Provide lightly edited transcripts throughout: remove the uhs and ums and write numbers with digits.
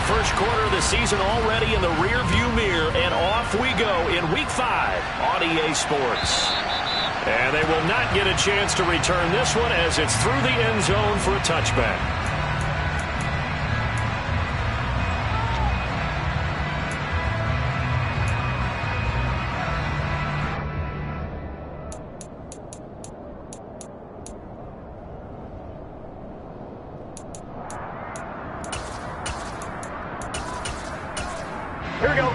first quarter of the season already in the rearview mirror, and off we go in Week 5 on EA Sports. And they will not get a chance to return this one as it's through the end zone for a touchback. Here we go.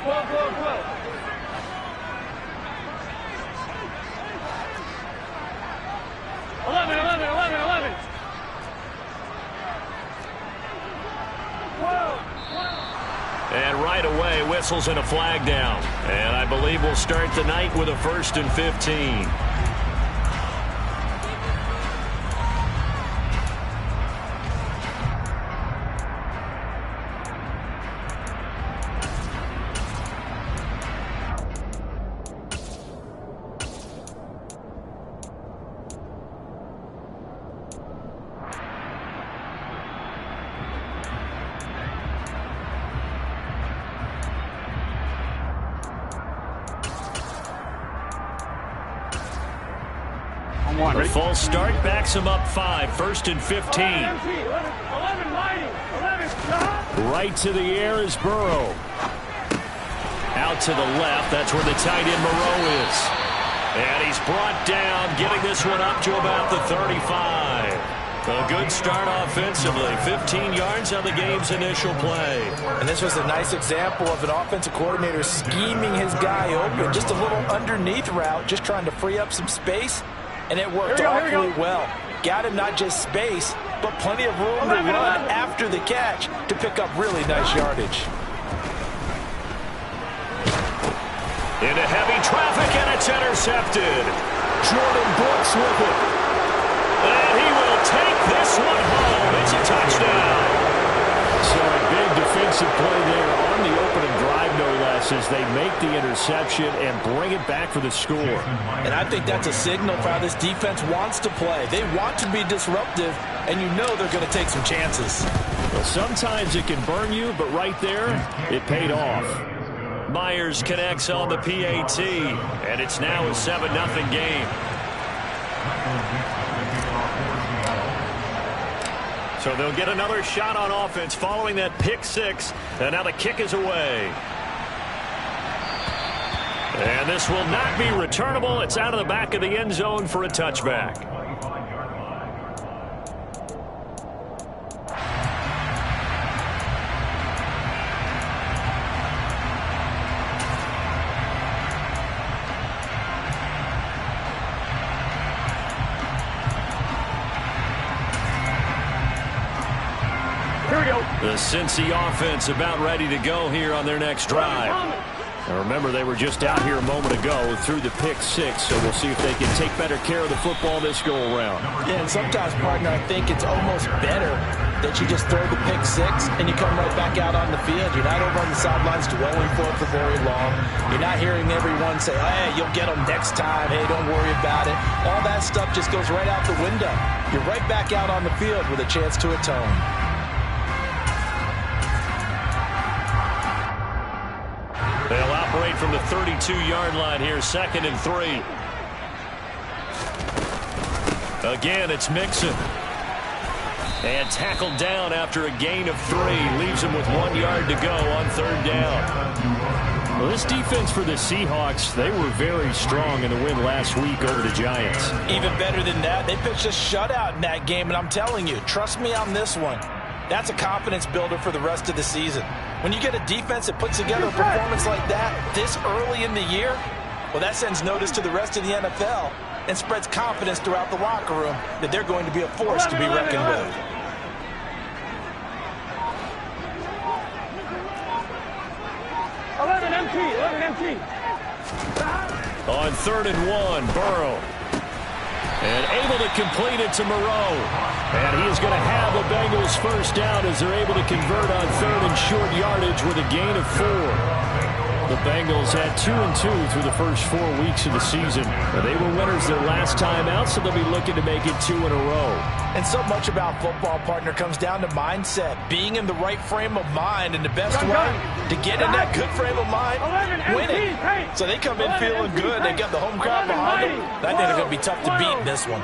Whoa. 11. And right away, whistles and a flag down. And I believe we'll start the night with a 1st and 15. The false start backs him up 5, 1st and 15. 11, right to the air is Burrow. Out to the left, that's where the tight end Moreau is. And he's brought down, getting this one up to about the 35. A good start offensively. 15 yards on the game's initial play. And this was a nice example of an offensive coordinator scheming his guy open. Just a little underneath route, just trying to free up some space. And it worked awfully well. Got him not just space, but plenty of room to run after the catch to pick up really nice yardage. Into heavy traffic, and it's intercepted. Jordan Brooks with it. And he will take this one home. It's a touchdown. So a big defensive play there on the opening drive, no less, as they make the interception and bring it back for the score. And I think that's a signal for how this defense wants to play. They want to be disruptive, and you know they're going to take some chances. Well, sometimes it can burn you, but right there, it paid off. Myers connects on the PAT, and it's now a 7-0 game. So they'll get another shot on offense following that pick 6, and now the kick is away. And this will not be returnable. It's out of the back of the end zone for a touchback. The Cincy offense about ready to go here on their next drive. Now remember, they were just out here a moment ago through the pick 6, so we'll see if they can take better care of the football this go-around. Yeah, and sometimes, partner, I think it's almost better that you just throw the pick 6 and you come right back out on the field. You're not over on the sidelines dwelling for it for very long. You're not hearing everyone say, hey, you'll get them next time. Hey, don't worry about it. All that stuff just goes right out the window. You're right back out on the field with a chance to atone. They'll operate from the 32-yard line here, 2nd and 3. Again, it's Mixon. And tackled down after a gain of 3. Leaves him with 1 yard to go on 3rd down. Well, this defense for the Seahawks, they were very strong in the win last week over the Giants. Even better than that, they pitched a shutout in that game, and I'm telling you, trust me on this one. That's a confidence builder for the rest of the season. When you get a defense that puts together a performance like that this early in the year, well, that sends notice to the rest of the NFL and spreads confidence throughout the locker room that they're going to be a force to be reckoned with. empty. On 3rd and 1, Burrow. And able to complete it to Moreau. And he is going to have the Bengals first down as they're able to convert on 3rd and short yardage with a gain of 4. The Bengals had 2-2 through the first 4 weeks of the season. They were winners their last time out, so they'll be looking to make it 2 in a row. And so much about football, partner, comes down to mindset, being in the right frame of mind, and the best way to get in that good frame of mind, winning. So they come in feeling good. They got the home crowd behind them. I think they're going to be tough to beat in this one.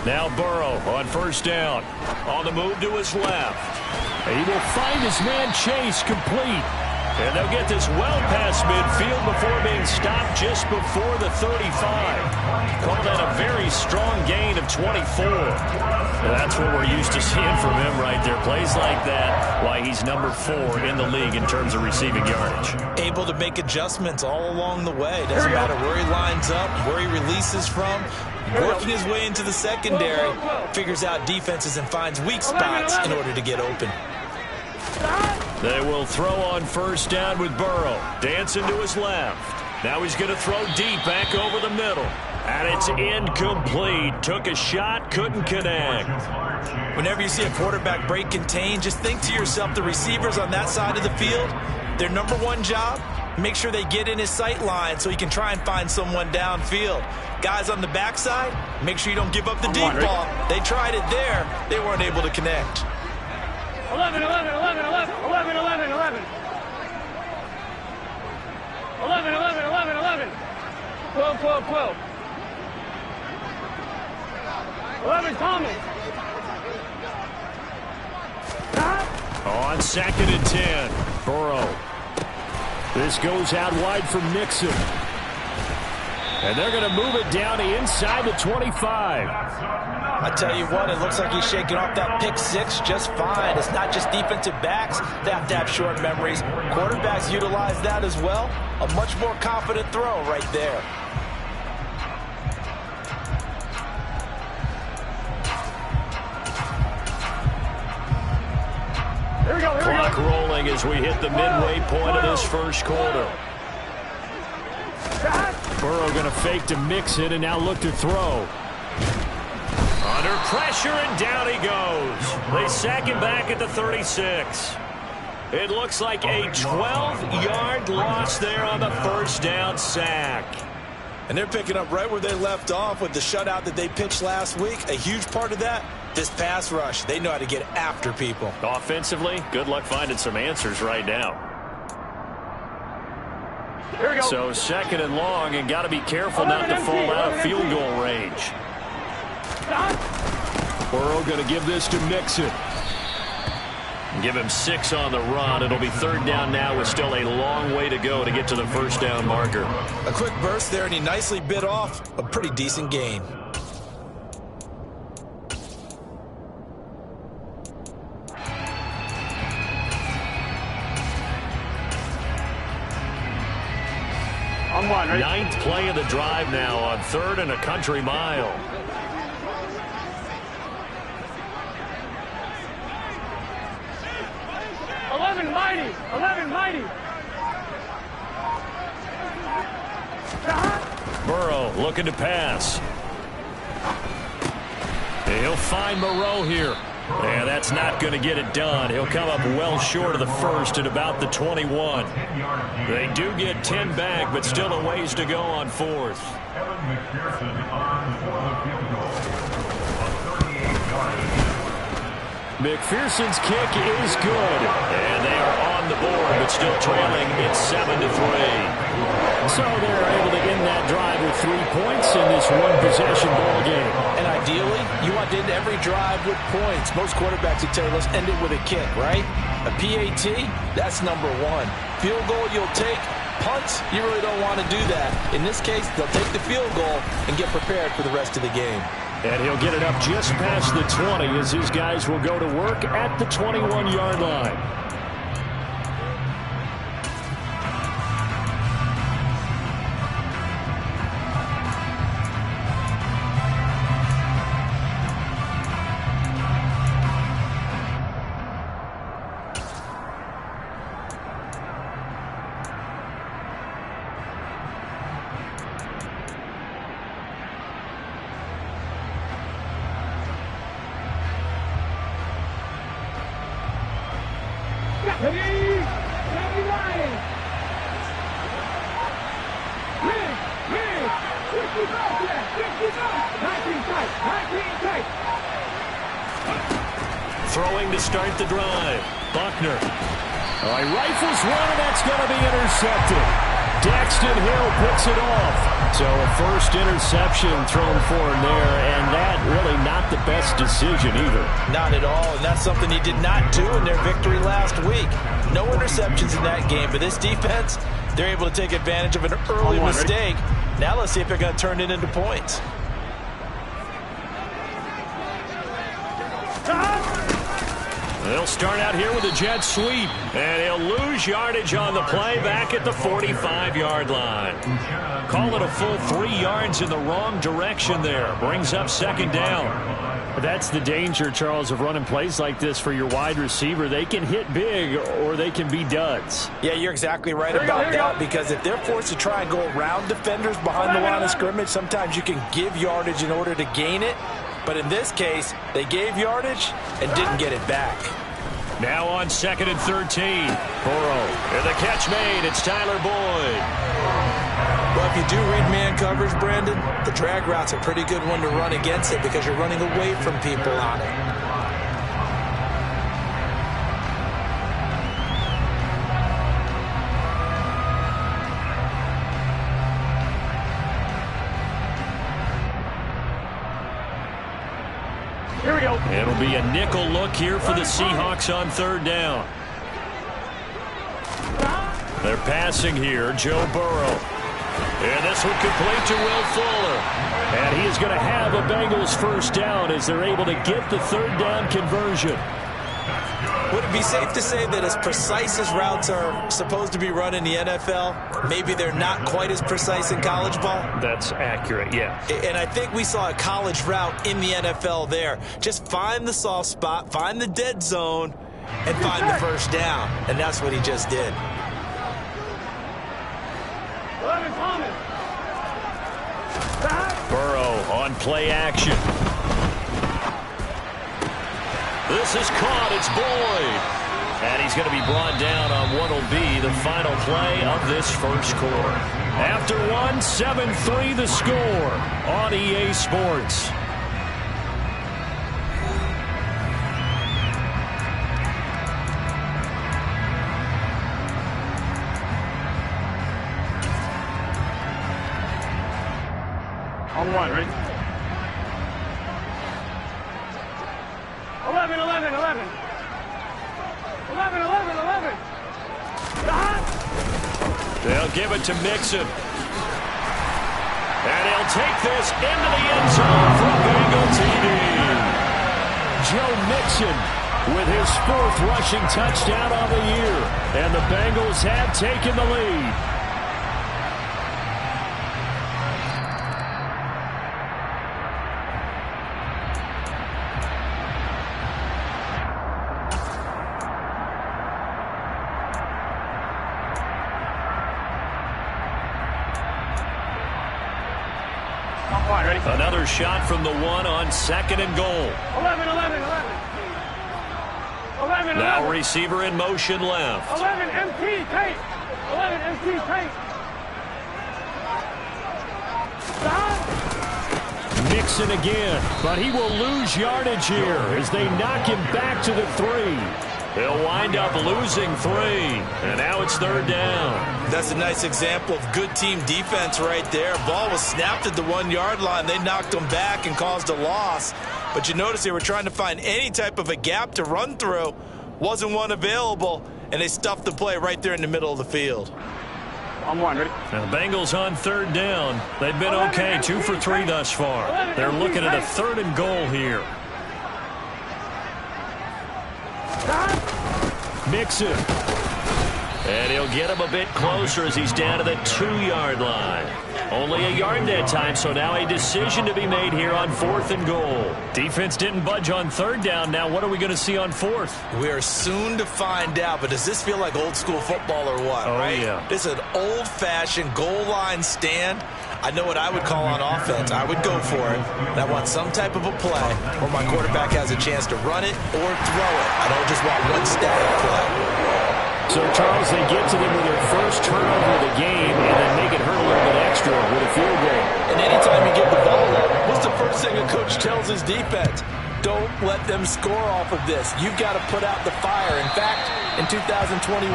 Now Burrow on first down. On the move to his left. And he will find his man Chase complete. And they'll get this well past midfield before being stopped just before the 35. Call that a very strong gain of 24. And that's what we're used to seeing from him right there. Plays like that, why he's number 4 in the league in terms of receiving yardage. Able to make adjustments all along the way. Doesn't matter where he lines up, where he releases from. Working his way into the secondary, figures out defenses and finds weak spots in order to get open. They will throw on first down with Burrow. Dancing to his left. Now he's going to throw deep back over the middle. And it's incomplete. Took a shot, couldn't connect. Whenever you see a quarterback break contain, just think to yourself, the receivers on that side of the field, their number one job, make sure they get in his sight line so he can try and find someone downfield. Guys on the backside, make sure you don't give up the deep ball. They tried it there. They weren't able to connect. 11, 11, 11, 11, 11, 11, 11. 11, 11, 11, 11. 12, 12, 12. 11, Thomas. On 2nd and 10, Burrow. This goes out wide for Mixon. And they're going to move it down to inside the 25. I tell you what, it looks like he's shaking off that pick 6 just fine. It's not just defensive backs that have to have short memories. Quarterbacks utilize that as well. A much more confident throw right there. Here we go, here we go. Clock rolling as we hit the midway point of this first quarter. Burrow going to fake to mix it and now look to throw. Under pressure and down he goes. They sack him back at the 36. It looks like a 12-yard loss there on the first down sack. And they're picking up right where they left off with the shutout that they pitched last week. A huge part of that, this pass rush. They know how to get after people. Offensively, good luck finding some answers right now. Here we go. So 2nd and long, and got to be careful not to fall out of field goal range. Burrow going to give this to Mixon. Give him 6 on the run. It'll be 3rd down now with still a long way to go to get to the first down marker. A quick burst there, and he nicely bit off a pretty decent gain. On one, right? 9th play of the drive now on 3rd and a country mile. Mighty. 11 mighty. Burrow looking to pass. He'll find Moreau here. Yeah, that's not going to get it done. He'll come up well short of the first at about the 21. They do get 10 back, but still a ways to go on 4th. McPherson's kick is good. And they are on the board, but still trailing. It's 7-3. So they're able to end that drive with 3 points in this one-possession ball game. And ideally, you want to end every drive with points. Most quarterbacks would tell you, let's end it with a kick, right? A PAT, that's number 1. Field goal you'll take. Punts, you really don't want to do that. In this case, they'll take the field goal and get prepared for the rest of the game. And he'll get it up just past the 20 as his guys will go to work at the 21-yard line. Throwing to start the drive. Buckner. All right, rifles one, and that's going to be intercepted. Daxton Hill picks it off. So a first interception thrown for him there, and that really not the best decision either. Not at all, and that's something he did not do in their victory last week. No interceptions in that game, but this defense, they're able to take advantage of an early mistake. Now let's see if they're going to turn it into points. They'll start out here with a jet sweep, and he'll lose yardage on the play back at the 45-yard line. Call it a full 3 yards in the wrong direction there. Brings up second down. That's the danger, Charles, of running plays like this for your wide receiver. They can hit big or they can be duds. Yeah, you're exactly right about that, because if they're forced to try and go around defenders behind the line of scrimmage, sometimes you can give yardage in order to gain it. But in this case, they gave yardage and didn't get it back. Now on 2nd and 13. Burrow. And the catch made. It's Tyler Boyd. Well, if you do read man coverage, Brandon, the drag route's a pretty good one to run against it because you're running away from people on it. Here we go. It'll be a nickel look here for the Seahawks on 3rd down. They're passing here, Joe Burrow. And this one complete to Will Fuller. And he is going to have a Bengals first down as they're able to get the 3rd down conversion. Would it be safe to say that as precise as routes are supposed to be run in the NFL, maybe they're not quite as precise in college ball? That's accurate, yeah. And I think we saw a college route in the NFL there. Just find the soft spot, find the dead zone, and find the first down. And that's what he just did. 11 Thomas. Burrow on play action. This is caught. It's Boyd. And he's going to be brought down on what will be the final play of this first quarter. After one, 7-3 the score on EA Sports. On one, ready? 11, 11, 11. 11, 11, 11. They'll give it to Mixon. And he'll take this into the end zone for a Bengal TD. Joe Mixon with his 4th rushing touchdown on the year. And the Bengals have taken the lead. Another shot from the 1 on 2nd and goal. 11, 11, 11. 11, Now 11. receiver in motion left. 11 MT tape. 11 MT tape. Mixon again, but he will lose yardage here as they knock him back to the 3. He'll wind up losing 3, and now it's 3rd down. That's a nice example of good team defense right there. Ball was snapped at the 1-yard line. They knocked him back and caused a loss. But you notice they were trying to find any type of a gap to run through. Wasn't one available, and they stuffed the play right there in the middle of the field. On one, ready? Now the Bengals on 3rd down. They've been okay, 2 for 3 thus far. They're looking at a 3rd and goal here. Mixon. And he'll get him a bit closer as he's down to the 2-yard line. Only a yard that time, so now a decision to be made here on 4th and goal. Defense didn't budge on 3rd down. Now what are we going to see on 4th? We are soon to find out, but does this feel like old school football or what, right? Yeah. This is an old-fashioned goal line stand. I know what I would call on offense. I would go for it. And I want some type of a play where my quarterback has a chance to run it or throw it. I don't just want one static play. So, Charles, they get to them with their first turnover of the game and then make it hurt a little bit extra with a field goal. And anytime you give the ball up, what's the first thing a coach tells his defense? Don't let them score off of this. You've got to put out the fire. In fact, in 2021,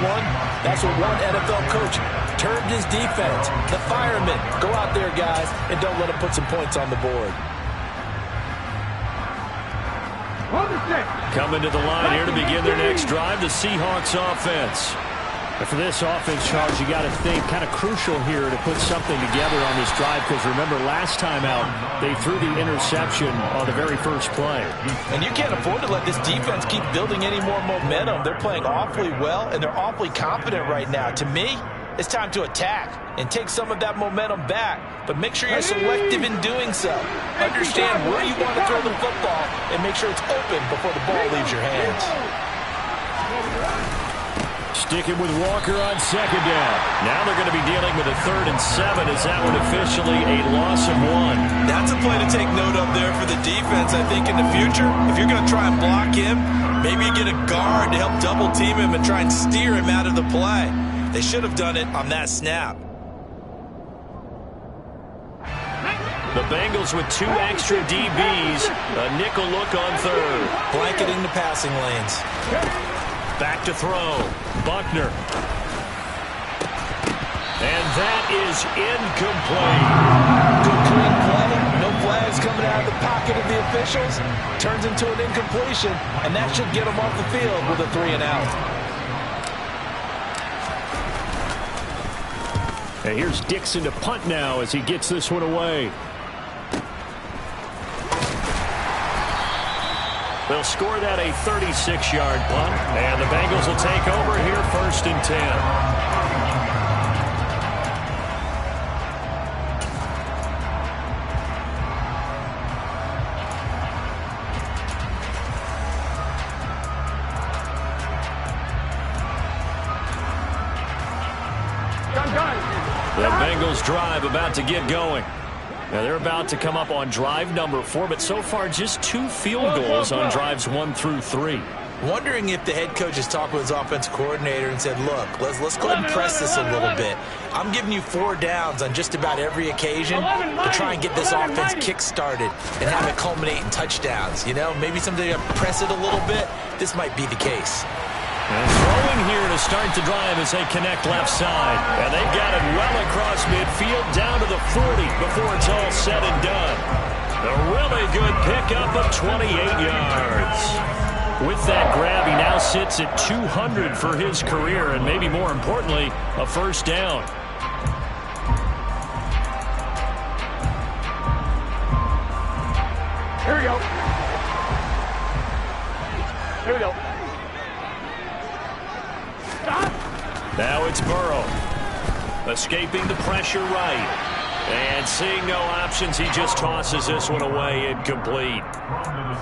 that's what one NFL coach termed his defense. The firemen. Go out there, guys, and don't let them put some points on the board. Coming to the line here to begin their next drive, the Seahawks offense. And for this offense, Charles, you got to think kind of crucial here to put something together on this drive, because remember last time out they threw the interception on the very first play. And you can't afford to let this defense keep building any more momentum. They're playing awfully well, and they're awfully confident right now. To me, it's time to attack and take some of that momentum back, but make sure you're selective in doing so. Understand where you want to throw the football and make sure it's open before the ball leaves your hands. Sticking with Walker on second down. Now they're going to be dealing with a 3rd and 7. Is that one officially a loss of 1? That's a play to take note of there for the defense, I think, in the future. If you're going to try and block him, maybe you get a guard to help double team him and try and steer him out of the play. They should have done it on that snap. The Bengals with 2 extra DBs. A nickel look on 3rd. Blanketing the passing lanes. Back to throw. Buckner. And that is incomplete. Good clean play. No flags coming out of the pocket of the officials. Turns into an incompletion, and that should get them off the field with a 3 and out. And here's Dixon to punt now as he gets this one away. They'll score that a 36-yard punt, and the Bengals will take over here 1st and 10. The Bengals drive about to get going. Now they're about to come up on drive number 4, but so far just 2 field goals on drives 1 through 3. Wondering if the head coach has talked with his offensive coordinator and said, look, let's go ahead and press this a little bit. I'm giving you 4 downs on just about every occasion to try and get this offense kick-started and have it culminate in touchdowns. You know, maybe someday you press it a little bit. This might be the case. And throwing here to start the drive as they connect left side. And they've got it well across midfield down to the 40 before it's all said and done. A really good pickup of 28 yards. With that grab, he now sits at 200 for his career, and maybe more importantly, a 1st down. Here we go. Here we go. Now it's Burrow. Escaping the pressure right. And seeing no options, he just tosses this one away, incomplete.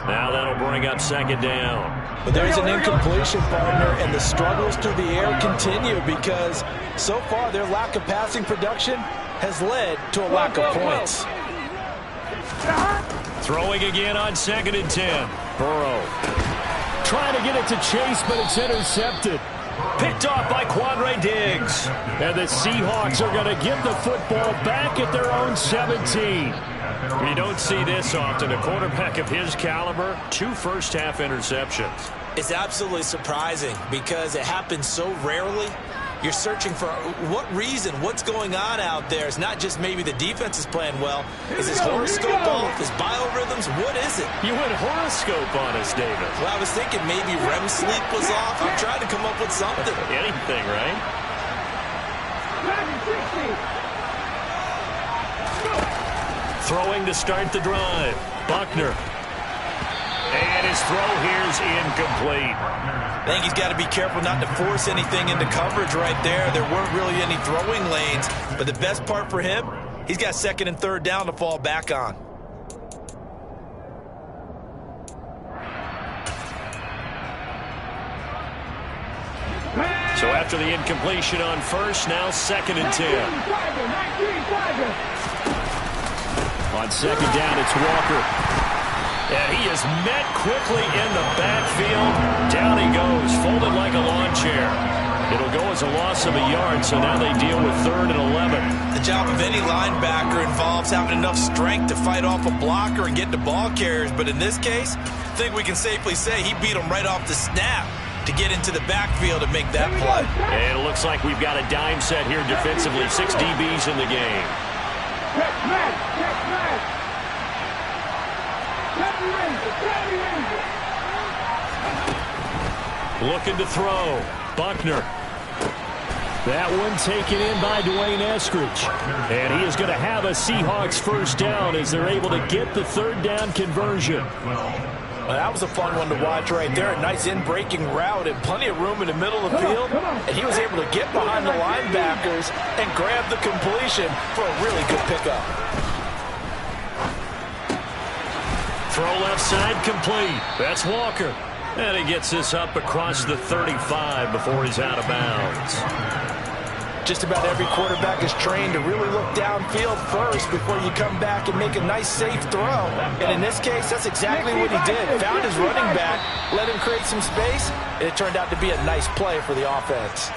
Now that'll bring up 2nd down. But there's an incompletion, partner, and the struggles through the air continue because so far their lack of passing production has led to a lack of points. Throwing again on 2nd and 10. Burrow trying to get it to Chase, but it's intercepted. Picked off by Quandre Diggs. And the Seahawks are going to get the football back at their own 17. You don't see this often. A quarterback of his caliber, 2 first-half interceptions. It's absolutely surprising because it happens so rarely. You're searching for what reason, what's going on out there. It's not just maybe the defense is playing well. Is his horoscope off? His biorhythms? What is it? You went horoscope on us, David. Well, I was thinking maybe REM sleep was off. I'm trying to come up with something. Anything, right? Throwing to start the drive. Buckner. And his throw here's incomplete. I think he's got to be careful not to force anything into coverage right there. There weren't really any throwing lanes, but the best part for him, he's got 2nd and 3rd down to fall back on. So after the incompletion on 1st, now 2nd and 10. On 2nd down, it's Walker. And he is met quickly in the backfield. Down he goes, folded like a lawn chair. It'll go as a loss of a yard, so now they deal with 3rd and 11. The job of any linebacker involves having enough strength to fight off a blocker and get to ball carriers, but in this case, think we can safely say he beat him right off the snap to get into the backfield and make that play. And it looks like we've got a dime set here defensively. 6 DBs in the game. Looking to throw. Buckner. That one taken in by Dwayne Eskridge. And he is going to have a Seahawks first down as they're able to get the third down conversion. Well, that was a fun one to watch right there. A nice in-breaking route and plenty of room in the middle of the field. And he was able to get behind the linebackers and grab the completion for a really good pickup. Throw left side complete. That's Walker. And he gets this up across the 35 before he's out of bounds. Just about every quarterback is trained to really look downfield first before you come back and make a nice, safe throw. And in this case, that's exactly what he did. Found his running back, let him create some space, and it turned out to be a nice play for the offense.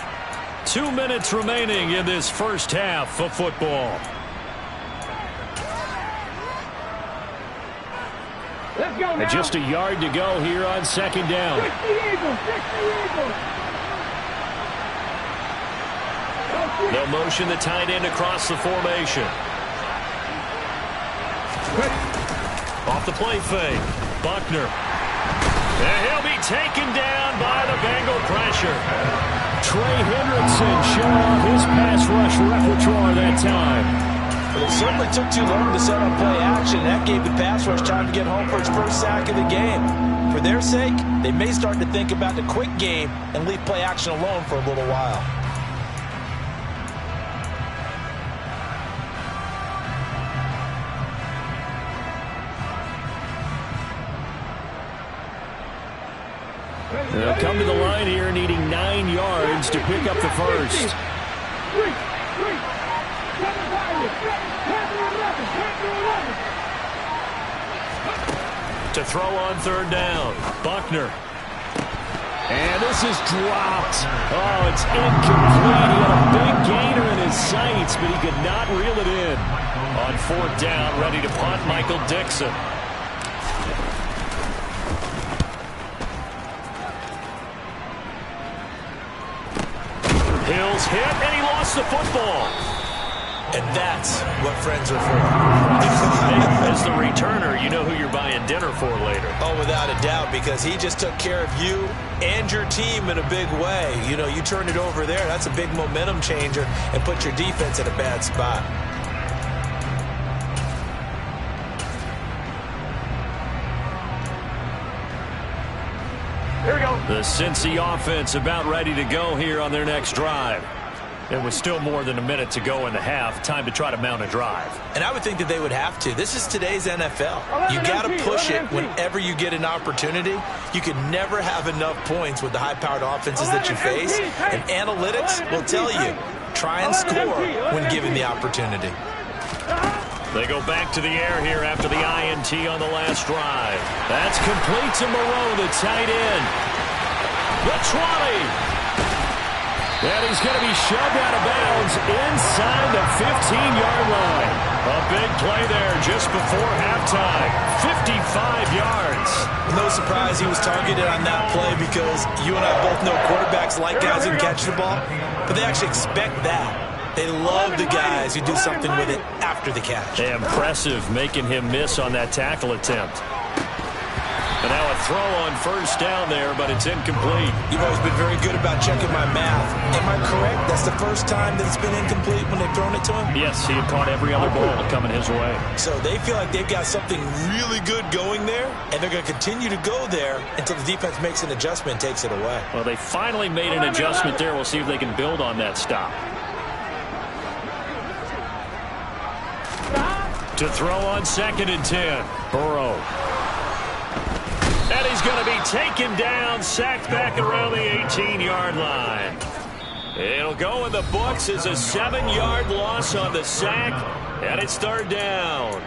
2 minutes remaining in this first half of football. And just a yard to go here on second down. They'll motion the tight end across the formation. Off the play fake. Buckner. And he'll be taken down by the Bengal pressure. Trey Hendrickson showing off his pass rush repertoire that time. But it certainly took too long to set up play action. That gave the pass rush time to get home for its first sack of the game. For their sake, they may start to think about the quick game and leave play action alone for a little while. They'll come to the line here needing 9 yards to pick up the first. To throw on third down, Buckner. And this is dropped. Oh, it's incomplete. He had a big gainer in his sights, but he could not reel it in. On fourth down, ready to punt, Michael Dixon. Hills hit, and he lost the football. And that's what friends are for. As the returner, you know who you're buying dinner for later. Oh, without a doubt, because he just took care of you and your team in a big way. You know, you turned it over there. That's a big momentum changer and put your defense in a bad spot. Here we go. The Cincy offense about ready to go here on their next drive. It was still more than a minute to go in the half. Time to try to mount a drive. And I would think that they would have to. This is today's NFL. You got to push it whenever you get an opportunity. You can never have enough points with the high-powered offenses that you face. And analytics will tell you, try and score when given the opportunity. They go back to the air here after the INT on the last drive. That's complete to Moreau, the tight end. The 20. And he's going to be shoved out of bounds inside the 15-yard line. A big play there just before halftime. 55 yards. No surprise he was targeted on that play because you and I both know quarterbacks like guys who catch the ball, but they actually expect that. They love the guys who do something with it after the catch. Impressive making him miss on that tackle attempt. And now a throw on first down there, but it's incomplete. You've always been very good about checking my math. Am I correct? That's the first time that it's been incomplete when they've thrown it to him? Yes, he had caught every other ball coming his way. So they feel like they've got something really good going there, and they're going to continue to go there until the defense makes an adjustment and takes it away. Well, they finally made an adjustment there. We'll see if they can build on that stop. To throw on 2nd and 10. Burrow. And he's going to be taken down, sacked back around the 18-yard line. It'll go in the books as a 7-yard loss on the sack, and it's third down.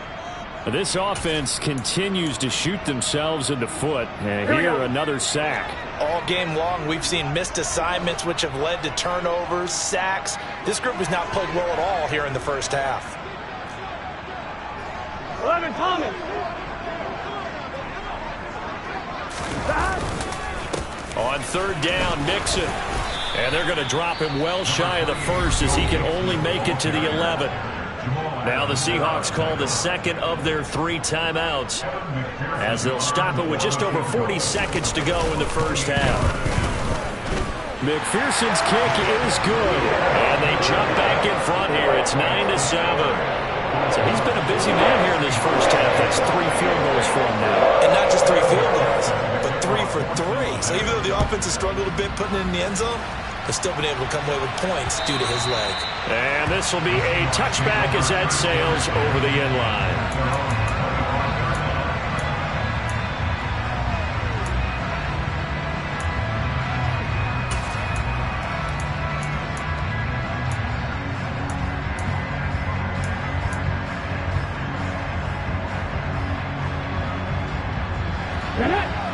This offense continues to shoot themselves in the foot. And here another sack. All game long, we've seen missed assignments, which have led to turnovers, sacks. This group has not played well at all here in the first half. 11, Thomas. third down. Mixon. And they're going to drop him well shy of the first as he can only make it to the 11. Now the Seahawks call the second of their 3 timeouts as they'll stop it with just over 40 seconds to go in the first half. McPherson's kick is good, and they jump back in front here. It's 9-7. So he's been a busy man here in this first half. That's 3 field goals for him now. And not just 3 field goals, but 3 for 3. So even though the offense has struggled a bit putting it in the end zone, they've still been able to come away with points due to his leg. And this will be a touchback as that sails over the end line.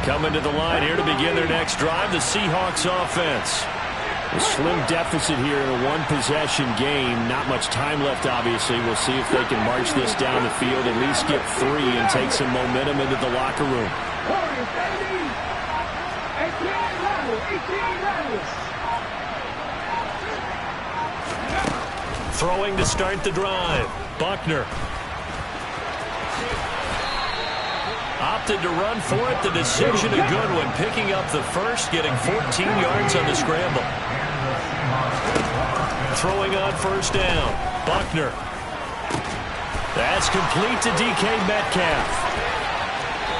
Coming to the line here to begin their next drive, the Seahawks offense. A slim deficit here in a one-possession game. Not much time left, obviously. We'll see if they can march this down the field, at least get 3 and take some momentum into the locker room. Throwing to start the drive. Buckner. Opted to run for it. The decision a good one. Picking up the first, getting 14 yards on the scramble. Throwing on first down. Buckner. That's complete to DK Metcalf.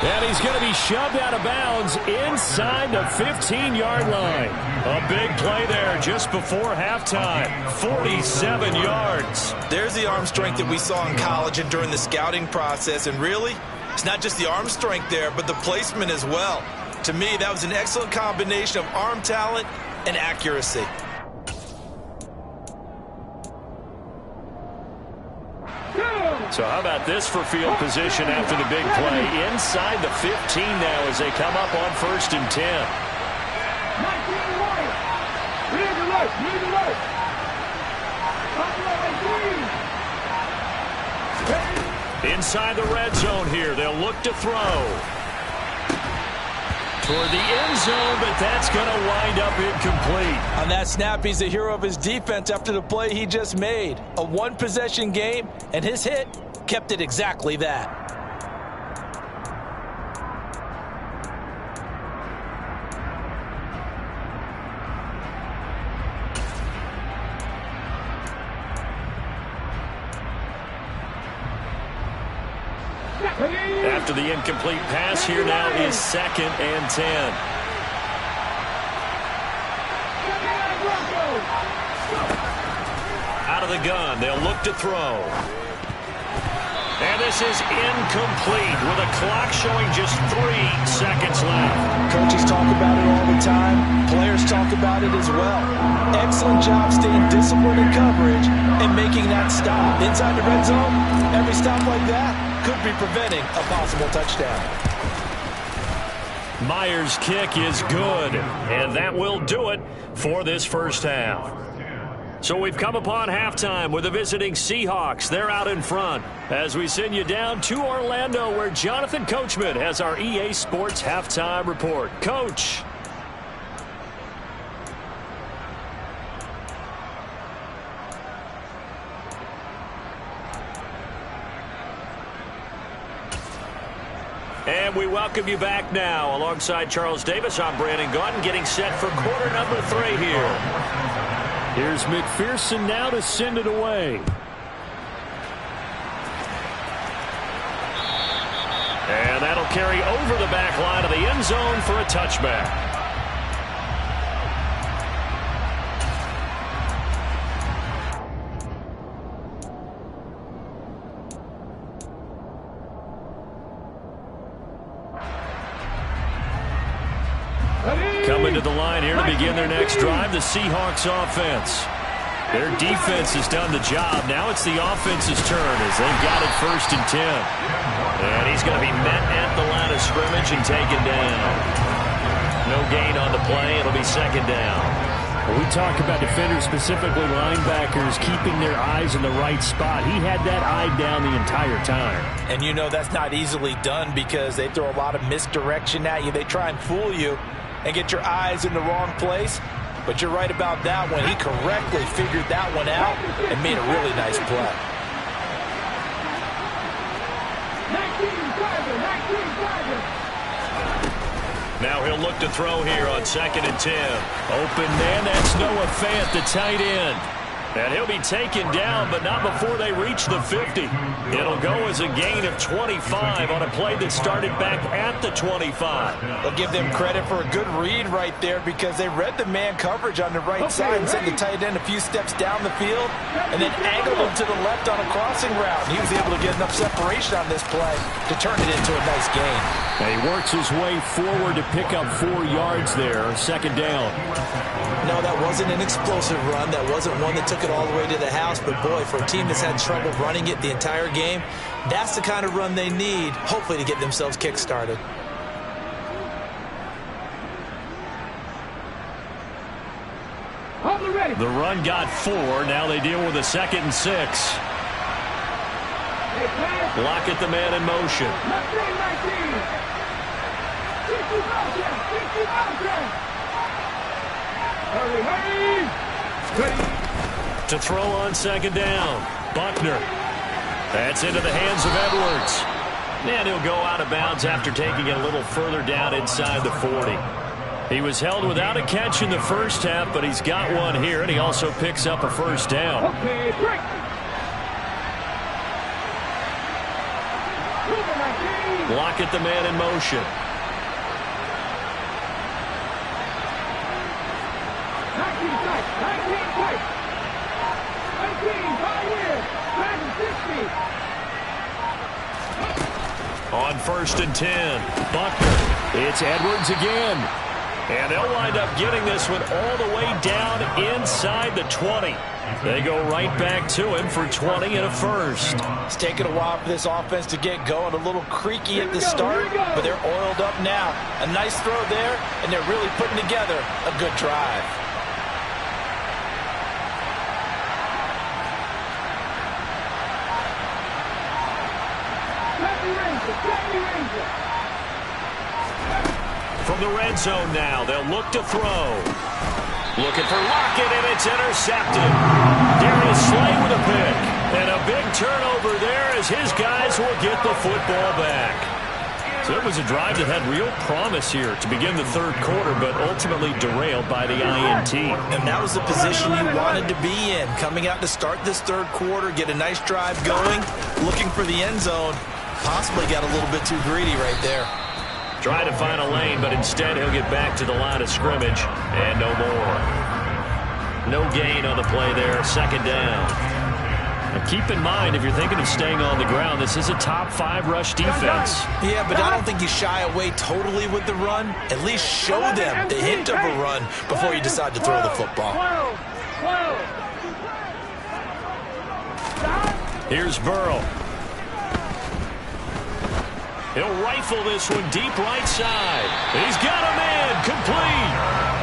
And he's going to be shoved out of bounds inside the 15-yard line. A big play there just before halftime. 47 yards. There's the arm strength that we saw in college and during the scouting process. And really, it's not just the arm strength there, but the placement as well. To me, that was an excellent combination of arm talent and accuracy. So how about this for field position after the big play? Inside the 15 now as they come up on 1st and 10. Inside the red zone here. They'll look to throw. Toward the end zone, but that's going to wind up incomplete. On that snap, he's the hero of his defense after the play he just made. A one-possession game, and his hit kept it exactly that. After the incomplete pass, here now is 2nd and 10. Out of the gun, they'll look to throw. And this is incomplete with a clock showing just 3 seconds left. Coaches talk about it all the time. Players talk about it as well. Excellent job staying disciplined in coverage and making that stop. Inside the red zone, every stop like that could be preventing a possible touchdown. Myers' kick is good, and that will do it for this first half. So we've come upon halftime with the visiting Seahawks. They're out in front as we send you down to Orlando where Jonathan Coachman has our EA Sports halftime report. Coach. And we welcome you back now. Alongside Charles Davis, I'm Brandon Gaudin getting set for quarter number 3 here. Here's McPherson now to send it away. And that'll carry over the back line of the end zone for a touchback. Coming to the line here to begin their next drive, the Seahawks offense. Their defense has done the job. Now it's the offense's turn as they've got it 1st and 10. And he's going to be met at the line of scrimmage and taken down. No gain on the play. It'll be 2nd down. Well, we talk about defenders, specifically linebackers, keeping their eyes in the right spot. He had that eye down the entire time. And you know that's not easily done because they throw a lot of misdirection at you. They try and fool you. and get your eyes in the wrong place. But you're right about that one. He correctly figured that one out and made a really nice play. 19, Now he'll look to throw here on 2nd and 10. Open man, that's Noah Fant, the tight end. And he'll be taken down, but not before they reach the 50. It'll go as a gain of 25 on a play that started back at the 25. I'll give them credit for a good read right there because they read the man coverage on the right side and sent the tight end a few steps down the field and then angled him to the left on a crossing route. And he was able to get enough separation on this play to turn it into a nice gain. And he works his way forward to pick up 4 yards there, 2nd down. No, that wasn't an explosive run. That wasn't one that took it all the way to the house. But, boy, for a team that's had trouble running it the entire game, that's the kind of run they need, hopefully, to get themselves kick-started. The run got 4. Now they deal with a 2nd and 6. Block at the man in motion. To throw on 2nd down. Buckner. That's into the hands of Edwards. And he'll go out of bounds after taking it a little further down inside the 40. He was held without a catch in the first half, but he's got one here, and he also picks up a 1st down. Block at the man in motion. On 1st and 10, Buckner. It's Edwards again. And they'll wind up getting this one all the way down inside the 20. They go right back to him for 20 and a 1st. It's taken a while for this offense to get going. A little creaky at the start, but they're oiled up now. A nice throw there, and they're really putting together a good drive. From the red zone now, they'll look to throw. Looking for Lockett, and it's intercepted. Darius Slay with a pick. And a big turnover there as his guys will get the football back. So it was a drive that had real promise here to begin the 3rd quarter, but ultimately derailed by the INT. And that was the position you wanted to be in. Coming out to start this 3rd quarter, get a nice drive going, looking for the end zone. Possibly got a little bit too greedy right there. Try to find a lane, but instead he'll get back to the line of scrimmage, and no more. No gain on the play there, 2nd down. Now keep in mind, if you're thinking of staying on the ground, this is a top 5 rush defense. Yeah, but I don't think you shy away totally with the run. At least show them the hint of a run before you decide to throw the football. Here's Burrow. He'll rifle this one deep right side. He's got a man complete.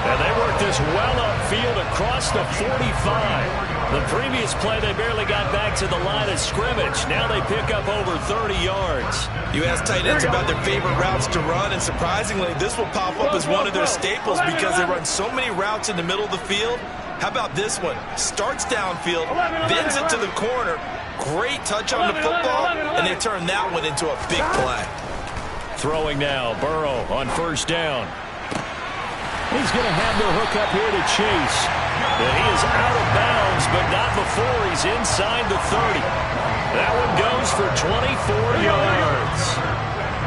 And they work this well upfield across the 45. The previous play, they barely got back to the line of scrimmage. Now they pick up over 30 yards. You ask tight ends about their favorite routes to run, and surprisingly, this will pop up as one of their staples because they run so many routes in the middle of the field. How about this one? Starts downfield, bends it to the corner. Great touch on the football, and they turn that one into a big play. Throwing now, Burrow on 1st down. He's going to have the hook up here to Chase. And he is out of bounds, but not before he's inside the 30. That one goes for 24 yards.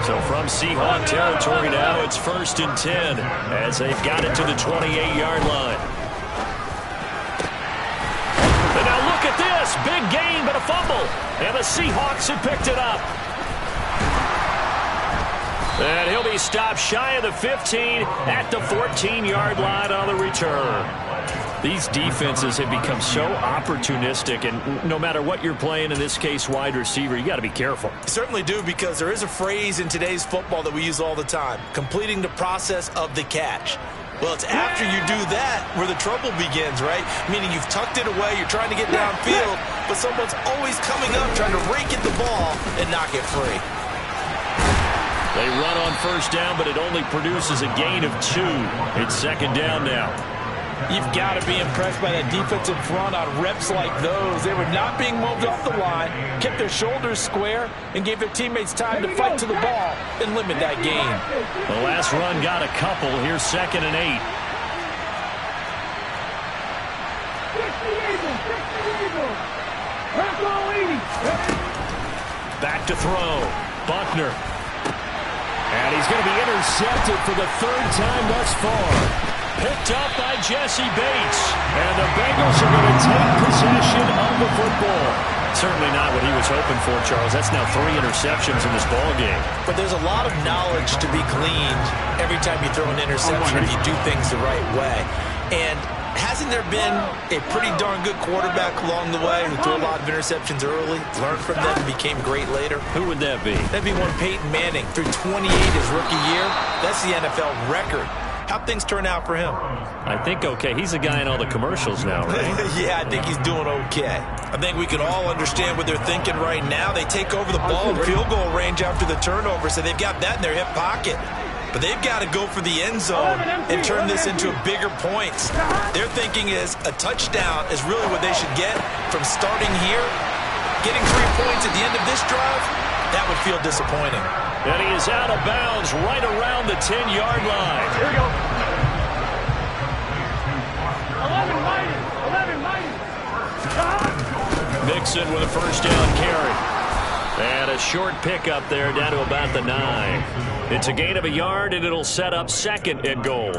So from Seahawk territory now, it's 1st and 10 as they've got it to the 28-yard line. And now look at this. Big gain, but a fumble. And the Seahawks have picked it up. And he'll be stopped shy of the 15 at the 14-yard line on the return. These defenses have become so opportunistic, and no matter what you're playing, in this case wide receiver, you got to be careful. You certainly do, because there is a phrase in today's football that we use all the time, completing the process of the catch. Well, it's after you do that where the trouble begins, right? Meaning you've tucked it away, you're trying to get downfield, but someone's always coming up trying to rake at the ball and knock it free. They run on first down, but it only produces a gain of 2. It's second down now. You've got to be impressed by that defensive front on reps like those. They were not being moved off the line, kept their shoulders square, and gave their teammates time to fight to the ball and limit that gain. The last run got a couple. Here's second and 8. Back to throw. Buckner. And he's going to be intercepted for the 3rd time thus far. Picked up by Jesse Bates. And the Bengals are going to take possession of the football. Certainly not what he was hoping for, Charles. That's now 3 interceptions in this ballgame. But there's a lot of knowledge to be gleaned every time you throw an interception if you do things the right way. And hasn't there been a pretty darn good quarterback along the way who threw a lot of interceptions early, learned from them, and became great later? Who would that be? That'd be one Peyton Manning. Threw 28 his rookie year. That's the NFL record. How'd things turn out for him? I think okay. He's a guy in all the commercials now, right? Yeah, I think he's doing okay. I think we can all understand what they're thinking right now. They take over the ball in field goal range after the turnover, so they've got that in their hip pocket. But they've got to go for the end zone and turn this into bigger points. Their thinking is a touchdown is really what they should get from starting here. Getting 3 points at the end of this drive, that would feel disappointing. And he is out of bounds right around the 10-yard line. Here we go. 11 mighty. Mixon with a first down carry. And a short pickup there down to about the 9. It's a gain of a yard, and it'll set up second and goal.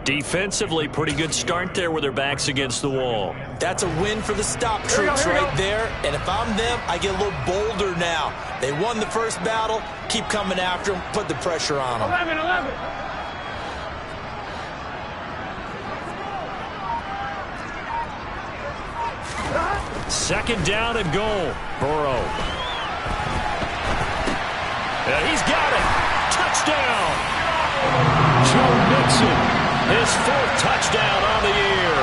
Defensively, pretty good start there with their backs against the wall. That's a win for the stop troops right there. And if I'm them, I get a little bolder now. They won the first battle. Keep coming after them. Put the pressure on them. 11. Second down and goal. Burrow. And he's got it. Touchdown. Joe Mixon. His 4th touchdown on the year.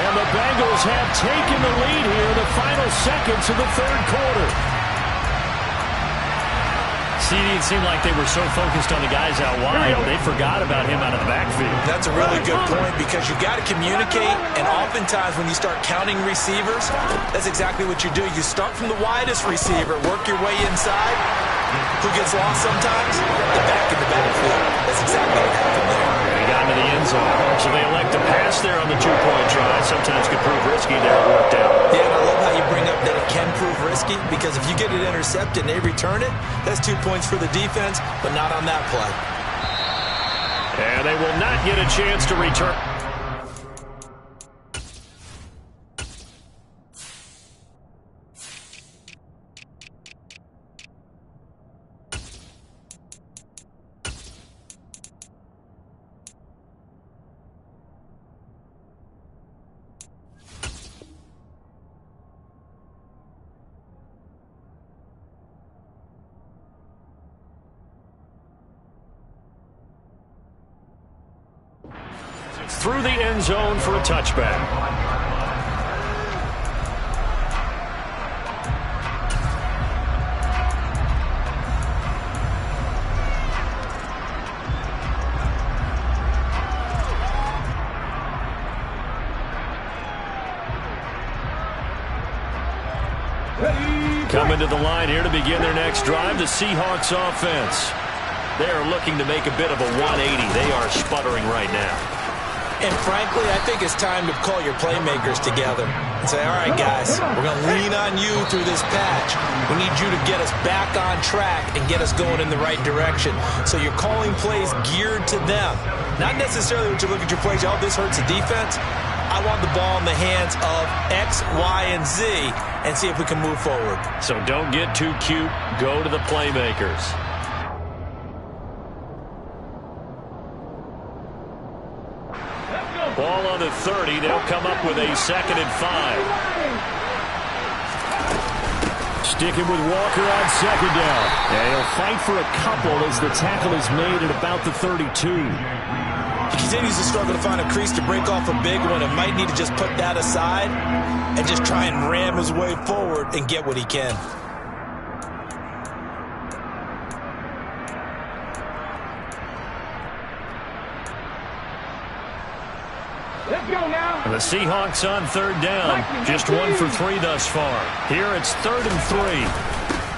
And the Bengals have taken the lead here in the final seconds of the 3rd quarter. See, it seemed like they were so focused on the guys out wide, they forgot about him out of the backfield. That's a really good point because you got to communicate, and oftentimes when you start counting receivers, that's exactly what you do. You start from the widest receiver, work your way inside. Who gets lost sometimes? The back in the backfield. That's exactly what happened there. And he got into the end zone. So they elect to pass there on the 2-point try. Sometimes could prove risky. There it worked out. Yeah, and I love how you bring up that it can prove risky because if you get it intercepted and they return it, that's 2 points for the defense, but not on that play. And they will not get a chance to return. Through the end zone for a touchback. Coming to the line here to begin their next drive, the Seahawks offense. They are looking to make a bit of a 180. They are sputtering right now. And frankly, I think it's time to call your playmakers together and say, all right, guys, we're going to lean on you through this patch. We need you to get us back on track and get us going in the right direction. So you're calling plays geared to them. Not necessarily when you look at your plays, oh, this hurts the defense. I want the ball in the hands of X, Y, and Z and see if we can move forward. So don't get too cute. Go to the playmakers. Ball on the 30. They'll come up with a 2nd and 5. Sticking with Walker on 2nd down. And he'll fight for a couple as the tackle is made at about the 32. He continues to struggle to find a crease to break off a big one and might need to just put that aside and just try and ram his way forward and get what he can. Let's go now. And the Seahawks on third down. Just 1 for 3 thus far. Here it's 3rd and 3.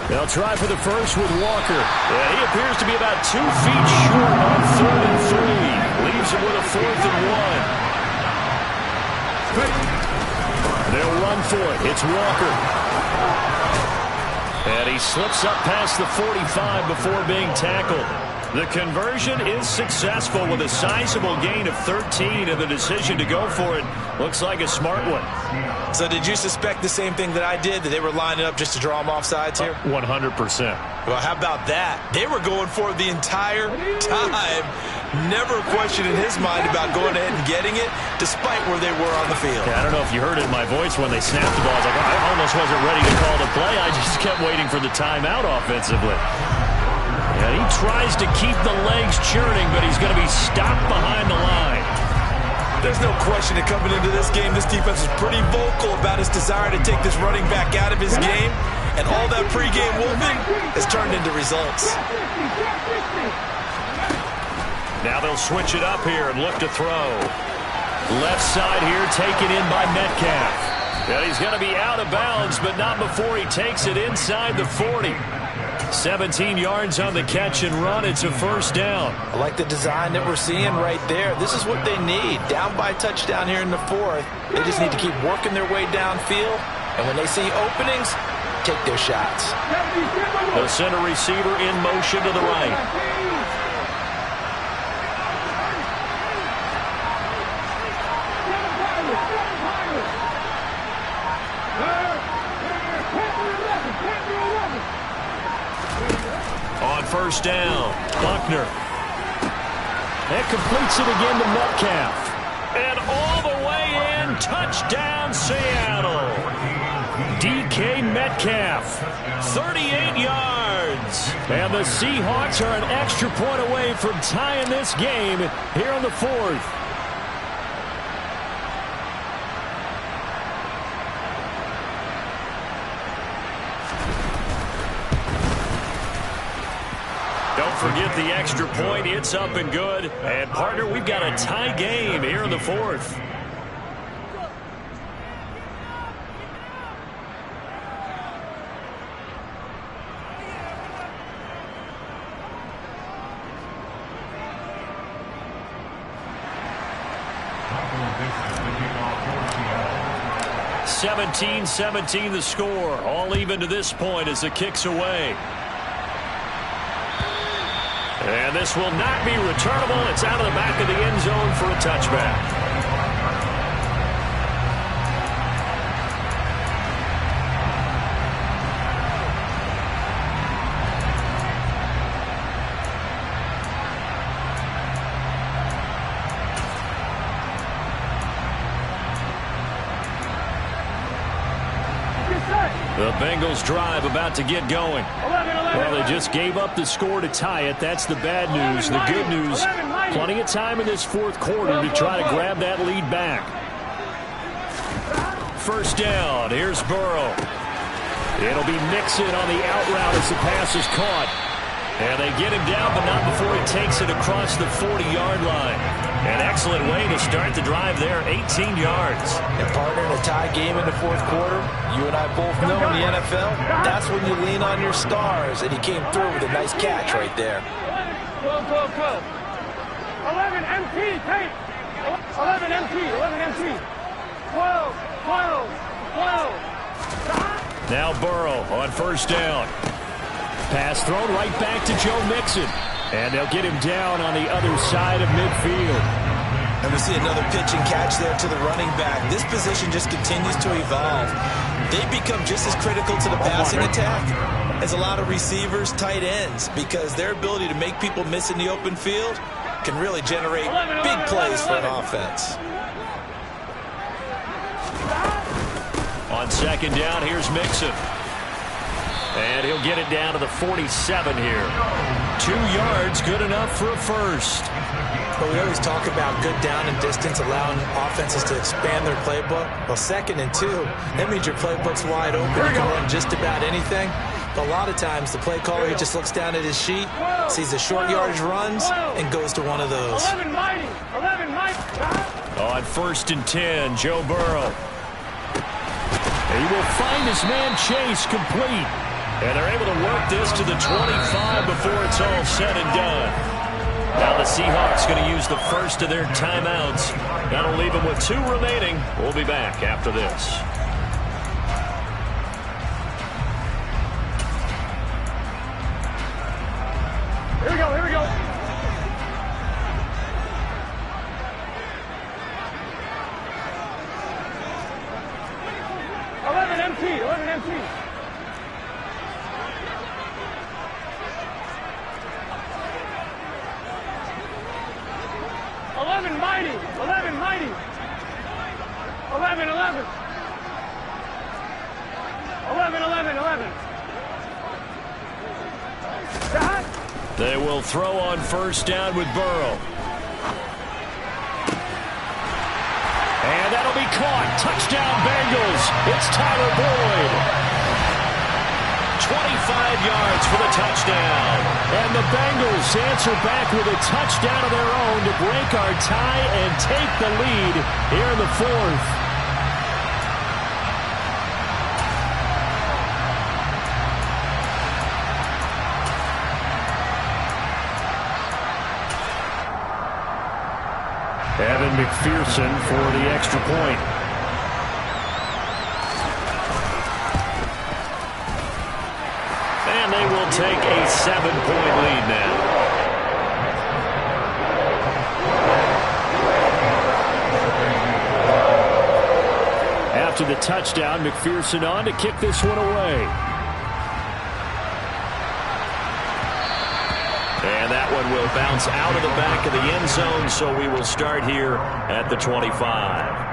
They'll try for the first with Walker. And he appears to be about 2 feet short on 3rd and 3. Leaves him with a 4th and 1. They'll run for it. It's Walker. And he slips up past the 45 before being tackled. The conversion is successful with a sizable gain of 13, and the decision to go for it looks like a smart one. So did you suspect the same thing that I did, that they were lining up just to draw him off sides here? 100%. Well, how about that? They were going for it the entire time. Never a question in his mind about going ahead and getting it, despite where they were on the field. Yeah, I don't know if you heard it in my voice when they snapped the ball. I was like, I almost wasn't ready to call the play. I just kept waiting for the timeout offensively. And he tries to keep the legs churning, but he's going to be stopped behind the line. There's no question that coming into this game, this defense is pretty vocal about its desire to take this running back out of his game. And all that pregame wolfing has turned into results. Now they'll switch it up here and look to throw. Left side here taken in by Metcalf. And he's going to be out of bounds, but not before he takes it inside the 40. 17 yards on the catch and run. It's a first down. I like the design that we're seeing right there. This is what they need. Down by touchdown here in the 4th. They just need to keep working their way downfield. And when they see openings, take their shots. The center receiver in motion to the right. First down, Buckner. That completes it again to Metcalf. And all the way in, touchdown Seattle. DK Metcalf, 38 yards. And the Seahawks are an extra point away from tying this game here in the 4th. Forget the extra point. It's up and good. And, partner, we've got a tie game here in the 4th. (17-17) the score. All even to this point as the kick's away. And this will not be returnable. It's out of the back of the end zone for a touchback. The Bengals drive about to get going. Well, they just gave up the score to tie it. That's the bad news. The good news, plenty of time in this 4th quarter to try to grab that lead back. First down. Here's Burrow. It'll be Mixon on the out route as the pass is caught. And they get him down, but not before he takes it across the 40-yard line. An excellent way to start the drive there, 18 yards. And partner, in a tie game in the 4th quarter, you and I both know in the NFL, that's when you lean on your stars, and he came through with a nice catch right there. Go, go, go. 11 MT, tape. 11 MT, 11 MT. 12, 12, 12. Now Burrow on first down. Pass thrown right back to Joe Mixon. And they'll get him down on the other side of midfield. And we see another pitch and catch there to the running back. This position just continues to evolve. They become just as critical to the passing attack as a lot of receivers, tight ends, because their ability to make people miss in the open field can really generate big plays for an offense. On second down, here's Mixon. And he'll get it down to the 47 here. 2 yards, good enough for a first. But we always talk about good down and distance, allowing offenses to expand their playbook. Well, 2nd and 2, that means your playbook's wide open. You can run just about anything. But a lot of times, the play caller, he just looks down at his sheet, sees the short yardage runs, and goes to one of those. 11 mighty, 11 mighty. On 1st and 10, Joe Burrow. He will find his man Chase complete. And they're able to work this to the 25 before it's all said and done. Now the Seahawks going to use the first of their timeouts. That'll leave them with 2 remaining. We'll be back after this. Here we go, here we go. Empty. 11 mighty. 11 mighty. 11. 11. They will throw on 1st down with Burrow. And that'll be caught. Touchdown, Bengals. It's Tyler Boyd. 25 yards for the touchdown. And the Bengals answer back with a touchdown of their own to break our tie and take the lead here in the 4th. Evan McPherson for the extra point. And they will take a 7-point lead now. After the touchdown, McPherson on to kick this one away. And that one will bounce out of the back of the end zone, so we will start here at the 25.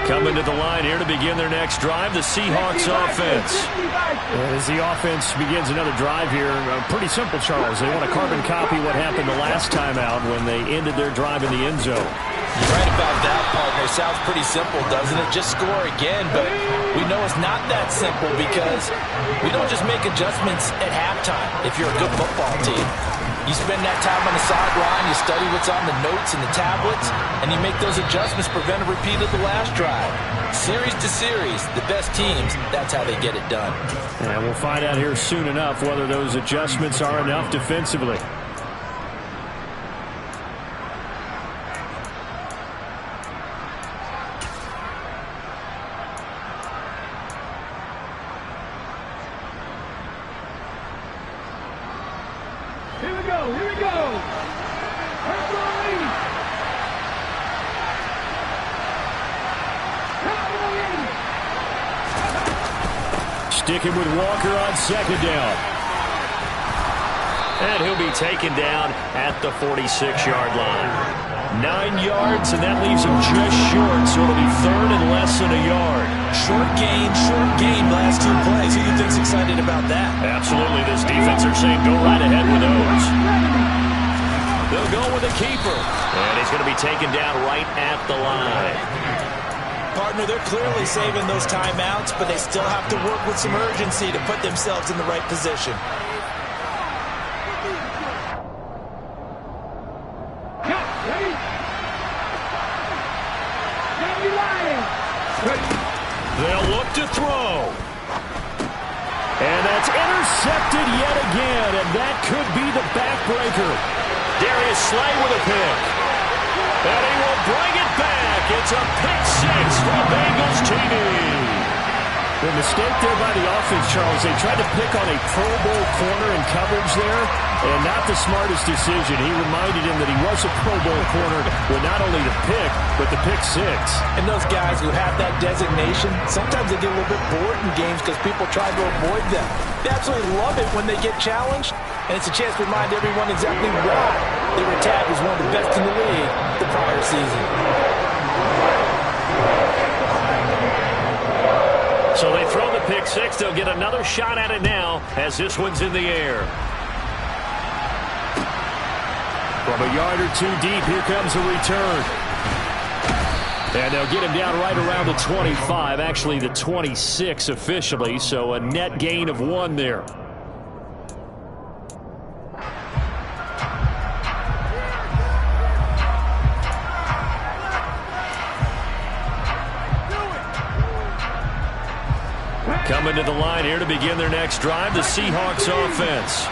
Coming to the line here to begin their next drive, the Seahawks offense. As the offense begins another drive here, pretty simple, Charles. They want to carbon copy what happened the last time out when they ended their drive in the end zone. You're right about that, partner. Sounds pretty simple, doesn't it? Just score again, but we know it's not that simple because we don't just make adjustments at halftime if you're a good football team. You spend that time on the sideline, you study what's on the notes and the tablets, and you make those adjustments, prevent a repeat of the last drive. Series to series, the best teams, that's how they get it done. And we'll find out here soon enough whether those adjustments are enough defensively. Sticking with Walker on 2nd down. And he'll be taken down at the 46-yard line. 9 yards, and that leaves him just short, so it'll be 3rd and less than a yard. Short game, last 2 plays. Who do you think's excited about that? Absolutely. This defense are saying go right ahead with those. They'll go with the keeper. And he's going to be taken down right at the line. Partner, they're clearly saving those timeouts, but they still have to work with some urgency to put themselves in the right position. They'll look to throw. And that's intercepted yet again, and that could be the backbreaker. Darius Slay with a pick. And he will bring it back. It's a pick 6 for Bengals TV. The mistake there by the offense, Charles. They tried to pick on a Pro Bowl corner in coverage there, and not the smartest decision. He reminded him that he was a Pro Bowl corner with not only the pick, but the pick 6. And those guys who have that designation, sometimes they get a little bit bored in games because people try to avoid them. They absolutely love it when they get challenged, and it's a chance to remind everyone exactly why they were tagged as one of the best in the league the prior season. So they throw the pick 6. They'll get another shot at it now as this one's in the air. From a yard or 2 deep, here comes a return. And they'll get him down right around the 25, actually the 26 officially, so a net gain of 1 there. Coming to the line here to begin their next drive, the Seahawks offense.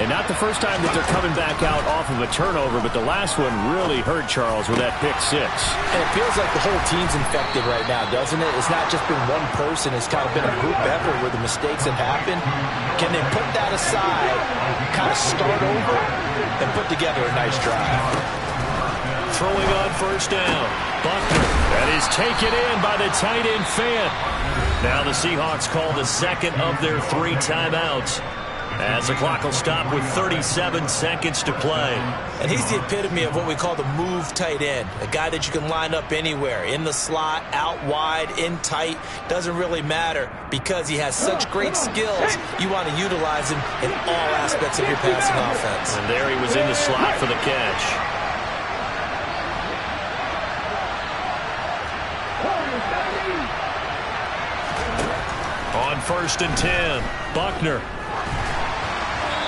And not the first time that they're coming back out off of a turnover, but the last one really hurt Charles with that pick 6. And it feels like the whole team's infected right now, doesn't it? It's not just been one person. It's kind of been a group effort where the mistakes have happened. Can they put that aside, kind of start over, and put together a nice drive? Throwing on first down. Buckner. That is taken in by the tight end Fant. Now the Seahawks call the second of their 3 timeouts, as the clock will stop with 37 seconds to play. And he's the epitome of what we call the move tight end. A guy that you can line up anywhere. In the slot, out wide, in tight. Doesn't really matter because he has such great skills. You want to utilize him in all aspects of your passing offense. And there he was in the slot for the catch. On 1st and 10, Buckner.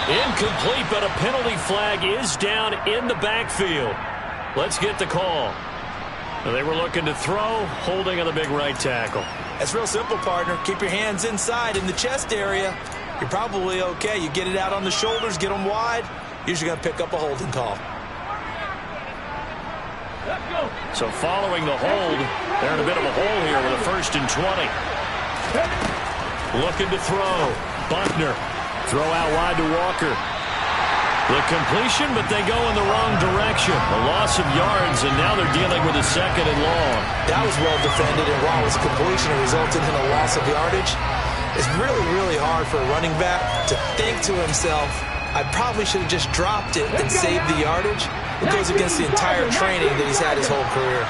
Incomplete, but a penalty flag is down in the backfield. Let's get the call. They were looking to throw, holding on the big right tackle. That's real simple, partner. Keep your hands inside in the chest area. You're probably okay. You get it out on the shoulders, get them wide. Usually going to pick up a holding call. So following the hold, they're in a bit of a hole here with a 1st and 20. Looking to throw. Buckner. Throw out wide to Walker. The completion, but they go in the wrong direction. A loss of yards, and now they're dealing with a 2nd and long. That was well defended, and while it was a completion, it resulted in a loss of yardage. It's really, really hard for a running back to think to himself, I probably should have just dropped it and saved the yardage. It goes against the entire training that he's had his whole career.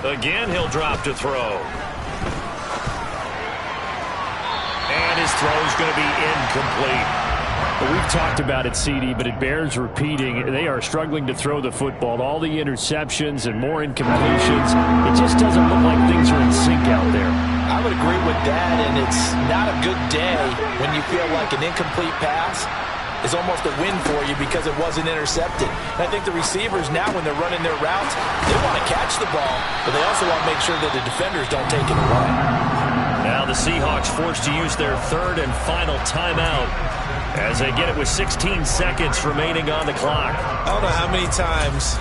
Again, he'll drop to throw. And his throw is going to be incomplete. Well, we've talked about it, CD, but it bears repeating. They are struggling to throw the football. All the interceptions and more incompletions. It just doesn't look like things are in sync out there. I would agree with that, and it's not a good day when you feel like an incomplete pass is almost a win for you because it wasn't intercepted. And I think the receivers now, when they're running their routes, they want to catch the ball, but they also want to make sure that the defenders don't take it away. Now the Seahawks forced to use their 3rd and final timeout as they get it with 16 seconds remaining on the clock. I don't know how many times,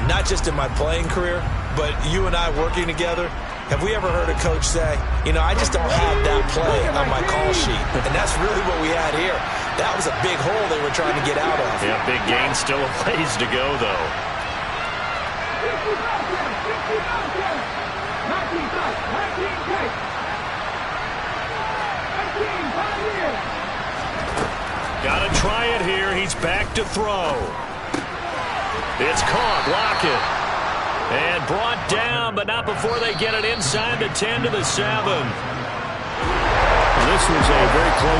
not just in my playing career, but you and I working together, have we ever heard a coach say, you know, I just don't have that play on my call sheet. And that's really what we had here. That was a big hole they were trying to get out of. Yeah, big gain, still a ways to go, though. Got to try it here. He's back to throw. It's caught. Lockett. And brought down, but not before they get it inside the 10 to the 7. This was a very close